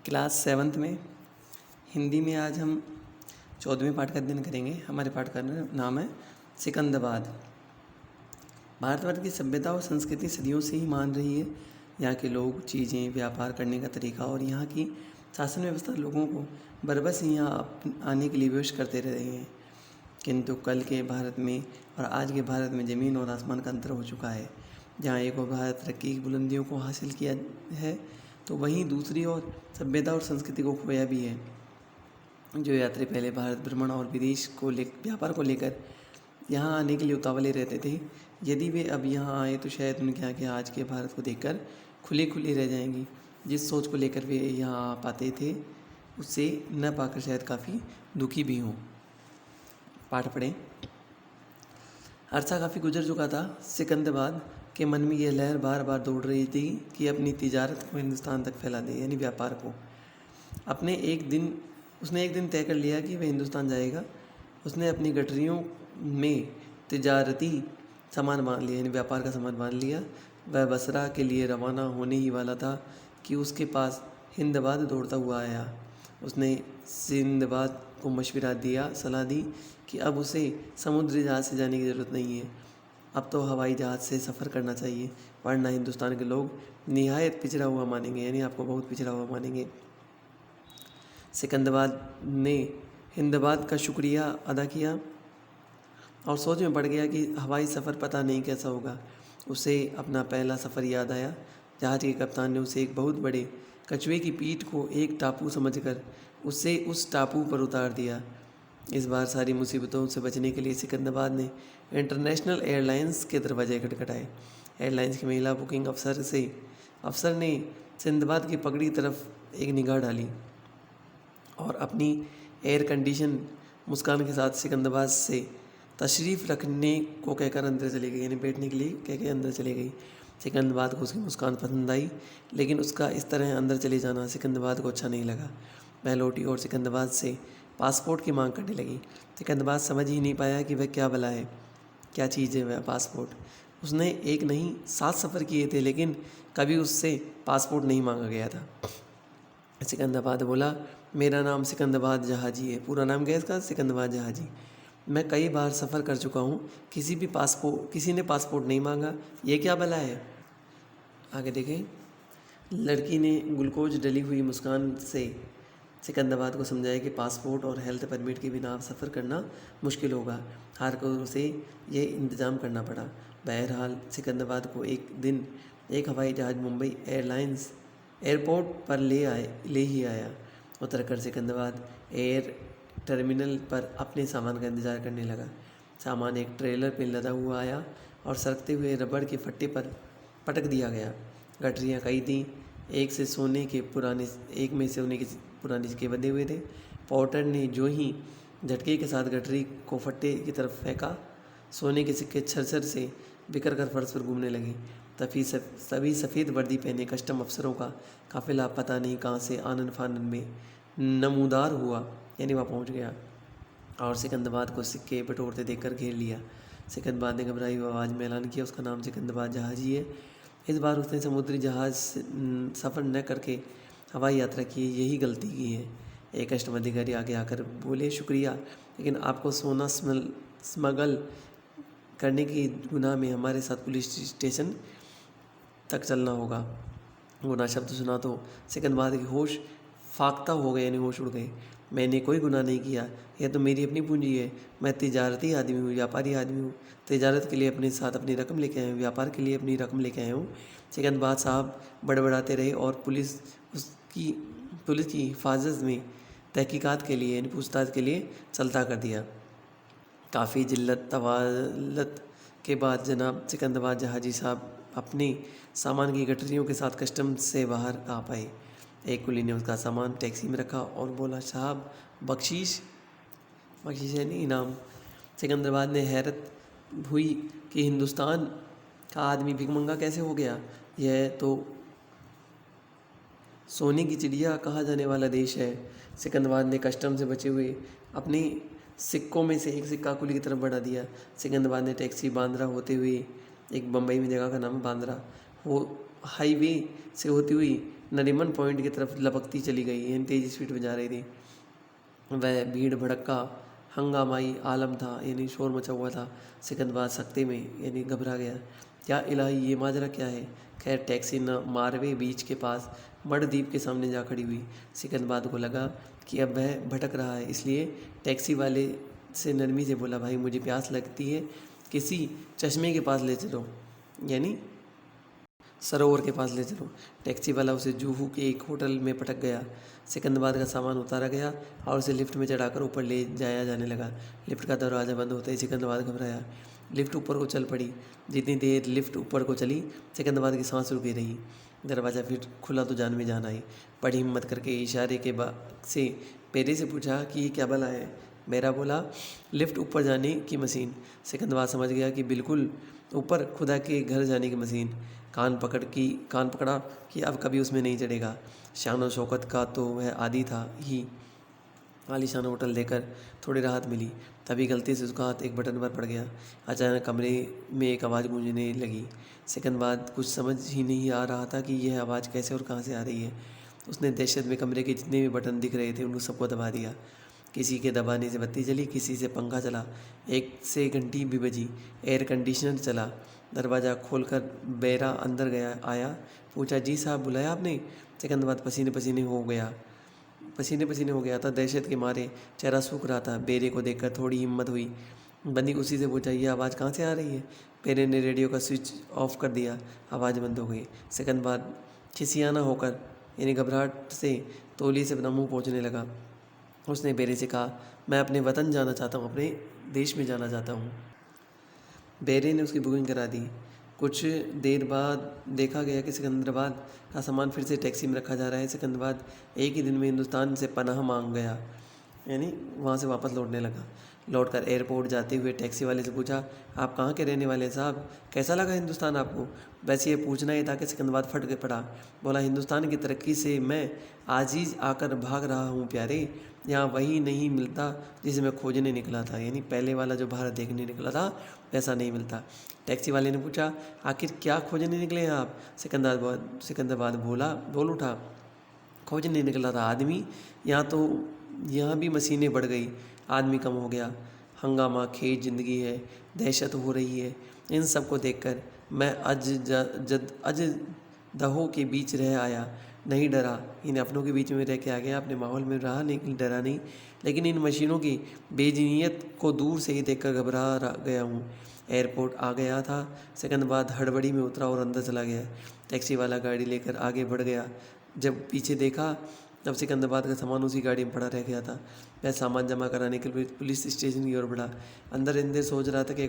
Class 7th में हिंदी में आज हम 14वें पाठ का अध्ययन करेंगे। हमारे पाठ का नाम है सिकंदराबाद। भारतवर्ष की सभ्यता और संस्कृति सदियों से ही मान रही है। यहाँ के लोग, चीज़ें, व्यापार करने का तरीका और यहाँ की शासन व्यवस्था लोगों को बरबस यहाँ आने के लिए विवश करते रहे हैं। किंतु कल के भारत में और आज के भारत में ज़मीन और आसमान का अंतर हो चुका है। जहाँ एक और भारत तरक्की की बुलंदियों को हासिल किया है तो वहीं दूसरी ओर सभ्यता और संस्कृति को खोया भी है। जो यात्री पहले भारत भ्रमण और विदेश को व्यापार को लेकर यहाँ आने के लिए उतावले रहते थे, यदि वे अब यहाँ आए तो शायद उनके आंखें आज के भारत को देखकर खुली खुली रह जाएंगी। जिस सोच को लेकर वे यहाँ आ पाते थे उससे न पाकर शायद काफ़ी दुखी भी हों। पाठ पढ़ें। अरसा काफ़ी गुजर चुका था। सिकंदराबाद के मन में यह लहर बार बार दौड़ रही थी कि अपनी तिजारत को हिंदुस्तान तक फैला दे, यानी व्यापार को। उसने एक दिन तय कर लिया कि वह हिंदुस्तान जाएगा। उसने अपनी गठरियों में तिजारती सामान बांध लिया, यानी व्यापार का सामान बांध लिया। वह बसरा के लिए रवाना होने ही वाला था कि उसके पास हिंदबाद दौड़ता हुआ आया। उसने सिंदबाद को सलाह दी कि अब उसे समुद्री जहाज़ से जाने की ज़रूरत नहीं है, अब तो हवाई जहाज़ से सफ़र करना चाहिए, वरना हिंदुस्तान के लोग निहायत पिछड़ा हुआ मानेंगे, यानी आपको बहुत पिछड़ा हुआ मानेंगे। सिकंदराबाद ने हिंदबाद का शुक्रिया अदा किया और सोच में पड़ गया कि हवाई सफ़र पता नहीं कैसा होगा। उसे अपना पहला सफ़र याद आया। जहाज़ के कप्तान ने उसे एक बहुत बड़े कछुए की पीठ को एक टापू समझकर उसे उस टापू पर उतार दिया। इस बार सारी मुसीबतों से बचने के लिए सिकंदराबाद ने इंटरनेशनल एयरलाइंस के दरवाजे खटखटाए। एयरलाइंस की महिला बुकिंग अफसर ने सिकंदराबाद की पगड़ी की तरफ एक निगाह डाली और अपनी एयर कंडीशन मुस्कान के साथ सिकंदराबाद से तशरीफ़ रखने को कहकर अंदर चली गई, यानी बैठने के लिए कहकर अंदर चली गई। सिकंदराबाद को उसकी मुस्कान पसंद आई, लेकिन उसका इस तरह अंदर चले जाना सिकंदराबाद को अच्छा नहीं लगा। वह लौटी और सिकंदराबाद से पासपोर्ट की मांग करने लगी। सिकंदराबाद समझ ही नहीं पाया कि वह क्या भला है, क्या चीज़ है वह पासपोर्ट। उसने एक नहीं 7 सफ़र किए थे, लेकिन कभी उससे पासपोर्ट नहीं मांगा गया था। सिकंदराबाद बोला, मेरा नाम सिकंदराबाद जहाजी है। पूरा नाम क्या है इसका? सिकंदराबाद जहाजी। मैं कई बार सफ़र कर चुका हूँ, किसी ने पासपोर्ट नहीं मांगा, ये क्या भला है। आगे देखें। लड़की ने ग्लूकोज डली हुई मुस्कान से सिकंदराबाद को समझाया कि पासपोर्ट और हेल्थ परमिट के बिना सफ़र करना मुश्किल होगा। हार कर उसे ये इंतज़ाम करना पड़ा। बहरहाल सिकंदराबाद को एक दिन एक हवाई जहाज़ मुंबई एयरपोर्ट पर ले ही आया। उतरकर सिकंदराबाद एयर टर्मिनल पर अपने सामान का इंतज़ार करने लगा। सामान एक ट्रेलर पर लदा हुआ आया और सरकते हुए रबड़ के फट्टे पर पटक दिया गया। गठरियाँ कई थीं। एक में से सोने के पुराने सिक्के बंधे हुए थे। पोर्टर ने जो ही झटके के साथ गठरी को फट्टे की तरफ फेंका, सोने के सिक्के छरछर से बिखर कर फर्श पर घूमने लगे। तभी सभी सफ़ेद वर्दी पहने कस्टम अफसरों का काफिला पता नहीं कहाँ से आनन फानन में नमूदार हुआ, यानी वहाँ पहुँच गया और सिकंदराबाद को सिक्के बटोरते देखकर घेर लिया। सिकंदराबाद ने घबराई हुई आवाज़ में ऐलान किया, उसका नाम सिकंदराबाद जहाजी है। इस बार उसने समुद्री जहाज़ सफ़र न करके हवाई यात्रा की, यही गलती की है। एक कस्टम अधिकारी आगे आकर बोले, शुक्रिया, लेकिन आपको सोना स्मगल करने की गुनाह में हमारे साथ पुलिस स्टेशन तक चलना होगा। गुनाह शब्द सुना तो सिकंदराबाद की होश फाख्ता हो गए, यानी होश उड़ गए। मैंने कोई गुनाह नहीं किया, यह तो मेरी अपनी पूंजी है। मैं तिजारती आदमी हूँ, व्यापारी आदमी हूँ। तिजारत के लिए अपने साथ अपनी रकम लेके आया हूँ, व्यापार के लिए अपनी रकम लेके आया हूँ। सिकंदराबाद साहब बड़बड़ाते रहे और पुलिस की हिफाजत में तहकीकात के लिए, यानी पूछताछ के लिए चलता कर दिया। काफ़ी जिल्लत तवालत के बाद जनाब सिकंदराबाद जहाजी साहब अपने सामान की गठरियों के साथ कस्टम से बाहर आ पाए। एक कुली ने उसका सामान टैक्सी में रखा और बोला, साहब बख्शीश है नहीं इनाम। सिकंदराबाद ने हैरत हुई कि हिंदुस्तान का आदमी भिखमंगा कैसे हो गया। यह तो सोने की चिड़िया कहा जाने वाला देश है। सिकंदराबाद ने कस्टम से बचे हुए अपने सिक्कों में से एक सिक्का कुली की तरफ बढ़ा दिया। सिकंदराबाद ने टैक्सी बांद्रा होते हुए, एक बम्बई में जगह का नाम है बांद्रा, वो हाईवे से होती हुई नरीमन पॉइंट की तरफ लपकती चली गई, यानी तेज़ स्पीड में जा रही थी। वह भीड़ भड़क्का हंगामाई आलम था, यानी शोर मचा हुआ था। सिकंदराबाद सख्ते में यानी घबरा गया। क्या इलाही, ये माजरा क्या है? खैर टैक्सी न मारवे बीच के पास मणद्वीप के सामने जा खड़ी हुई। सिकंदराबाद को लगा कि अब वह भटक रहा है, इसलिए टैक्सी वाले से नरमी से बोला, भाई मुझे प्यास लगती है, किसी चश्मे के पास ले चलो, यानी सरोवर के पास ले चलो। टैक्सी वाला उसे जूहू के एक होटल में पटक गया। सिकंदराबाद का सामान उतारा गया और उसे लिफ्ट में चढ़ाकर ऊपर ले जाया जाने लगा। लिफ्ट का दरवाज़ा बंद होते ही सिकंदराबाद घबराया। लिफ्ट ऊपर को चल पड़ी। जितनी देर लिफ्ट ऊपर को चली, सिकंदराबाद की सांस रुकी रही। दरवाज़ा फिर खुला तो जान में जान आई। बड़ी हिम्मत करके इशारे के से पेरे से पूछा कि ये क्या भला है? मेरा बोला, लिफ्ट ऊपर जाने की मशीन। सिकंदराबाद समझ गया कि बिल्कुल ऊपर खुदा के घर जाने की मशीन। कान पकड़ा कि अब कभी उसमें नहीं चढ़ेगा। शान और शौकत का तो वह आदी था ही। आलीशान होटल देकर थोड़ी राहत मिली। तभी गलती से उसका हाथ एक बटन पर पड़ गया। अचानक कमरे में एक आवाज़ गूंजने लगी। सिकंदराबाद कुछ समझ ही नहीं आ रहा था कि यह आवाज़ कैसे और कहाँ से आ रही है। उसने दहशत में कमरे के जितने भी बटन दिख रहे थे उनको सबको दबा दिया। किसी के दबाने से बत्ती जली, किसी से पंखा चला, एक से घंटी भी बजी, एयर कंडीशनर चला। दरवाज़ा खोलकर बेरा अंदर आया। पूछा, जी साहब बुलाया आपने? सिकंदराबाद पसीने पसीने हो गया था। दहशत के मारे चेहरा सूख रहा था। बेरे को देखकर थोड़ी हिम्मत हुई। बंदी उसी से पूछा, ये आवाज़ कहाँ से आ रही है? बेरे ने रेडियो का स्विच ऑफ कर दिया। आवाज़ बंद हो गई। सिकंदराबाद खिसियाना होकर यानी घबराहट से तौलिए से अपना मुँह पोंछने लगा। उसने बेरे से कहा, मैं अपने वतन जाना चाहता हूँ, अपने देश में जाना चाहता हूँ। बेरे ने उसकी बुकिंग करा दी। कुछ देर बाद देखा गया कि सिकंदराबाद का सामान फिर से टैक्सी में रखा जा रहा है। सिकंदराबाद एक ही दिन में हिंदुस्तान से पनाह मांग गया, यानी वहाँ से वापस लौटने लगा। लौटकर एयरपोर्ट जाते हुए टैक्सी वाले से पूछा, आप कहाँ के रहने वाले हैं साहब? कैसा लगा हिंदुस्तान आपको? वैसे ये पूछना ही था कि सिकंदराबाद फट के पड़ा। बोला, हिंदुस्तान की तरक्की से मैं आजीज आकर भाग रहा हूँ प्यारे। यहाँ वही नहीं मिलता जिसे मैं खोजने निकला था, यानी पहले वाला जो भारत देखने निकला था वैसा नहीं मिलता। टैक्सी वाले ने पूछा, आखिर क्या खोजने निकले हैं आप? सिकंदराबाद बोल उठा, खोजने निकला था आदमी। यहाँ भी मशीनें बढ़ गई, आदमी कम हो गया। हंगामा खेज ज़िंदगी है, दहशत हो रही है। इन सब को देखकर मैं अज दहो के बीच रह आया, नहीं डरा। इन अपनों के बीच में रह के आ गया, अपने माहौल में रहा, लेकिन डरा नहीं। लेकिन इन मशीनों की बेजिनियत को दूर से ही देखकर घबरा गया हूँ। एयरपोर्ट आ गया था। सिकंदराबाद हड़बड़ी में उतरा और अंदर चला गया। टैक्सी वाला गाड़ी लेकर आगे बढ़ गया। जब पीछे देखा तब सिकंदराबाद का सामान उसी गाड़ी में पड़ा रह गया था। मैं सामान जमा कराने के लिए पुलिस स्टेशन की ओर बढ़ा। अंदर सोच रहा था कि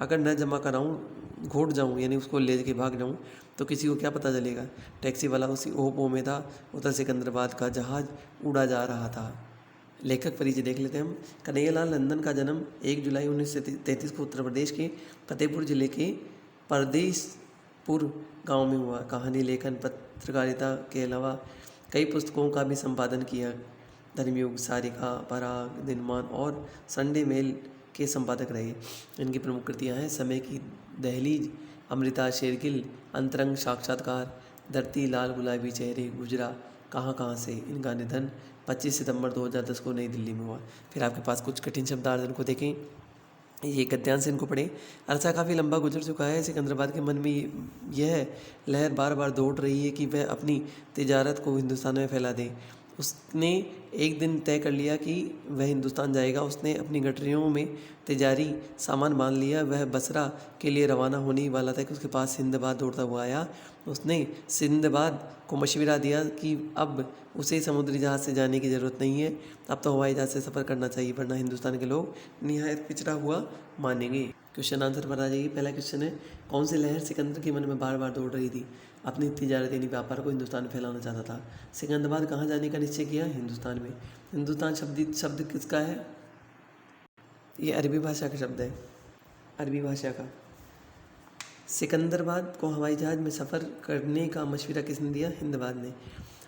अगर न जमा कराऊं, घोट जाऊं, यानी उसको ले के भाग जाऊं तो किसी को क्या पता चलेगा। टैक्सी वाला उसी ओह में था। उधर सिकंदराबाद का जहाज़ उड़ा जा रहा था। लेखक परिचय देख लेते हैं हम। कन्हैयालाल नंदन का जन्म 1 जुलाई 1933 को उत्तर प्रदेश के फतेहपुर जिले के परदेसपुर गांव में हुआ। कहानी लेखन, पत्रकारिता के अलावा कई पुस्तकों का भी संपादन किया। धर्मयुग, सारिका, पराग, दिनमान और संडे मेल के संपादक रहे। इनकी प्रमुख कृतियाँ हैं समय की दहलीज, अमृता शेरगिल, अंतरंग साक्षात्कार, धरती लाल गुलाबी चेहरे, गुजरा कहाँ से। इनका निधन 25 सितंबर 2010 को नई दिल्ली में हुआ। फिर आपके पास कुछ कठिन शब्दार्थ इनको देखें, ये गद्यांश इनको पढ़ें। अरसा काफ़ी लंबा गुजर चुका है। सिकंदराबाद के मन में यह लहर बार बार दौड़ रही है कि वह अपनी तिजारत को हिंदुस्तान में फैला दे। उसने एक दिन तय कर लिया कि वह हिंदुस्तान जाएगा। उसने अपनी गठरियों में तिजारी सामान बांध लिया। वह बसरा के लिए रवाना होने ही वाला था कि उसके पास सिंदबाद दौड़ता हुआ आया। उसने सिंदबाद को मशवरा दिया कि अब उसे समुद्री जहाज़ से जाने की ज़रूरत नहीं है, अब तो हवाई जहाज़ से सफ़र करना चाहिए, वरना हिंदुस्तान के लोग निहायत पिछड़ा हुआ मानेंगे। क्वेश्चन आंसर पर आ जाइए। पहला क्वेश्चन है, कौन सी लहर सिकंदर के मन में बार बार दौड़ रही थी? अपनी तिजारत यानी व्यापार को हिंदुस्तान में फैलाना चाहता था। सिकंदराबाद कहाँ जाने का निश्चय किया? हिंदुस्तान में। हिंदुस्तान शब्द किसका है? ये अरबी भाषा का शब्द है, अरबी भाषा का। सिकंदराबाद को हवाई जहाज़ में सफ़र करने का मशवरा किसने दिया? हिंदबाद ने।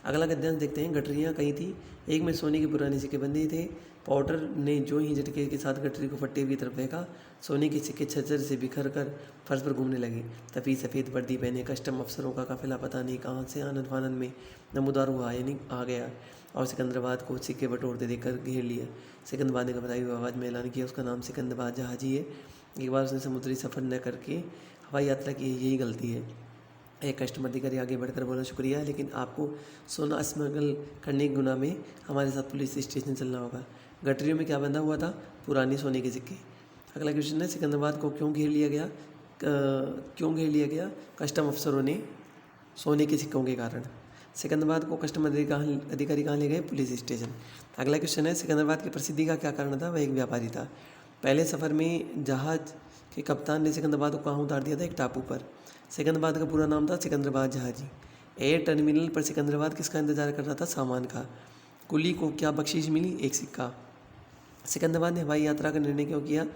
अगला गद्यांश देखते हैं। गठरियाँ कई थी, एक में सोने के पुराने सिक्के बंधे थे। पाउडर ने जो ही झटके के साथ गठरी को फट्टे की तरफ फेंका, सोने के सिक्के छज्जर से बिखर कर फर्श पर घूमने लगे। तभी सफ़ेद वर्दी पहने कस्टम अफसरों का काफिला पता नहीं कहाँ से आनन फानन में नमूदार हुआ यानी आ गया और सिकंदराबाद को सिक्के बटोरते देखकर घेर लिया। सिकंदराबाद ने घबराई हुई आवाज़ में ऐलान किया, उसका नाम सिकंदराबाद जहाजी है। एक बार उसने समुद्री सफ़र न करके हवाई यात्रा की, यही गलती है। एक कस्टमर अधिकारी आगे बढ़कर बोला, शुक्रिया, लेकिन आपको सोना स्मगल करने के गुनाह में हमारे साथ पुलिस स्टेशन चलना होगा। गठरियों में क्या बंधा हुआ था? पुराने सोने के सिक्के। अगला क्वेश्चन है, सिकंदराबाद को क्यों घेर लिया गया? कस्टम अफसरों ने सोने के सिक्कों के कारण। सिकंदराबाद को कस्टम अधिकारी कहाँ ले गए? Police station. अगला क्वेश्चन है, सिकंदराबाद की प्रसिद्धि का क्या कारण था? वह एक व्यापारी था। पहले सफ़र में जहाज के कप्तान ने सिकंदराबाद को कहाँ उतार दिया था? एक टापू पर। सिकंदराबाद का पूरा नाम था सिकंदराबाद जहाजी। एयर टर्मिनल पर सिकंदराबाद किसका इंतजार कर रहा था? सामान का। कुली को क्या बख्शीश मिली? एक सिक्का। सिकंदराबाद ने हवाई यात्रा का निर्णय क्यों किया?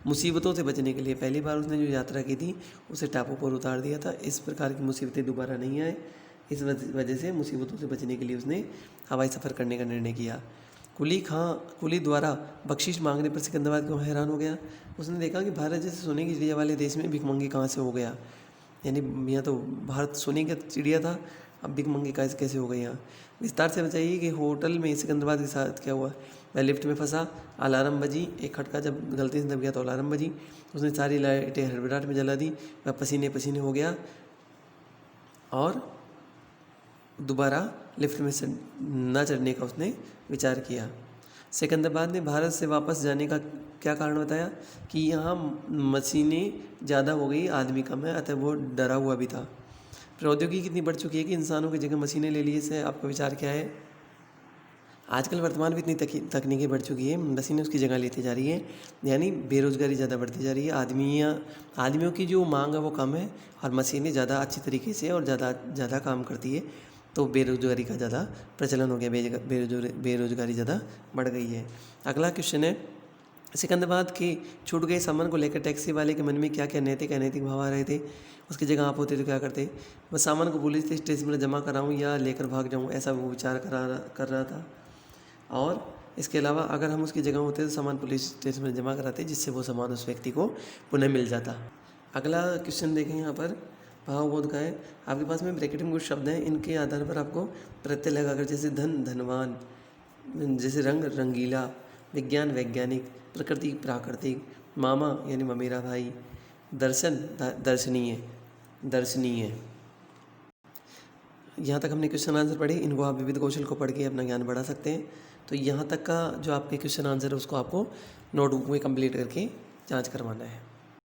मुसीबतों से बचने के लिए। पहली बार उसने जो यात्रा की थी उसे टापू पर उतार दिया था, इस प्रकार की मुसीबतें दोबारा नहीं आए, इस वजह से मुसीबतों से बचने के लिए उसने हवाई सफ़र करने का निर्णय किया। कुली द्वारा बख्शीश मांगने पर सिकंदराबाद क्यों हैरान हो गया? उसने देखा कि भारत जैसे सोने की चिड़िया वाले देश में भिखमंगी कहाँ से हो गया। यानी यहाँ तो भारत सोने का चिड़िया था, अब भिखमंगी कैसे हो गई यहाँ। विस्तार से बताइए कि होटल में सिकंदराबाद के साथ क्या हुआ। वह लिफ्ट में फंसा, अलार्म बजी, एक खटका जब गलती से दब गया तो अलार्म बजी, उसने सारी लाइटें हड़बड़ाहट में जला दी, वह पसीने पसीने हो गया और दोबारा लिफ्ट में न चढ़ने का उसने विचार किया। सिकंदराबाद ने भारत से वापस जाने का क्या कारण बताया? कि यहाँ मशीनें ज़्यादा हो गई, आदमी कम है, अतः वो डरा हुआ भी था। प्रौद्योगिकी कितनी बढ़ चुकी है कि इंसानों की जगह मशीनें ले ली, इससे आपका विचार क्या है? आजकल वर्तमान में इतनी तकनीकें बढ़ चुकी है, मशीनें उसकी जगह लेती जा रही है, यानी बेरोज़गारी ज़्यादा बढ़ती जा रही है। आदमियों की जो मांग है वो कम है और मशीनें ज़्यादा अच्छी तरीके से और ज़्यादा काम करती है, तो बेरोज़गारी का ज़्यादा प्रचलन हो गया, बेरोज़गारी ज़्यादा बढ़ गई है। अगला क्वेश्चन है, सिकंदराबाद के छूट गए सामान को लेकर टैक्सी वाले के मन में क्या क्या नैतिक अनैतिक भाव आ रहे थे? उसकी जगह आप होते तो क्या करते? वह सामान को पुलिस स्टेशन में जमा कराऊं या लेकर भाग जाऊं, ऐसा वो विचार कर रहा था। और इसके अलावा अगर हम उसकी जगह होते तो सामान पुलिस स्टेशन में जमा कराते, जिससे वो सामान उस व्यक्ति को पुनः मिल जाता। अगला क्वेश्चन देखें यहाँ पर, भावबोध का है। आपके पास में ब्रैकेट में कुछ शब्द हैं, इनके आधार पर आपको प्रत्यय लगाकर, जैसे धन धनवान, जैसे रंग रंगीला, विज्ञान वैज्ञानिक, प्रकृति प्राकृतिक, मामा यानी ममेरा भाई, दर्शन दर्शनीय। यहाँ तक हमने क्वेश्चन आंसर पढ़े, इनको आप विविध कौशल को पढ़ के अपना ज्ञान बढ़ा सकते हैं। तो यहाँ तक का जो आपके क्वेश्चन आंसर है उसको आपको नोटबुक में कंप्लीट करके जांच करवाना है।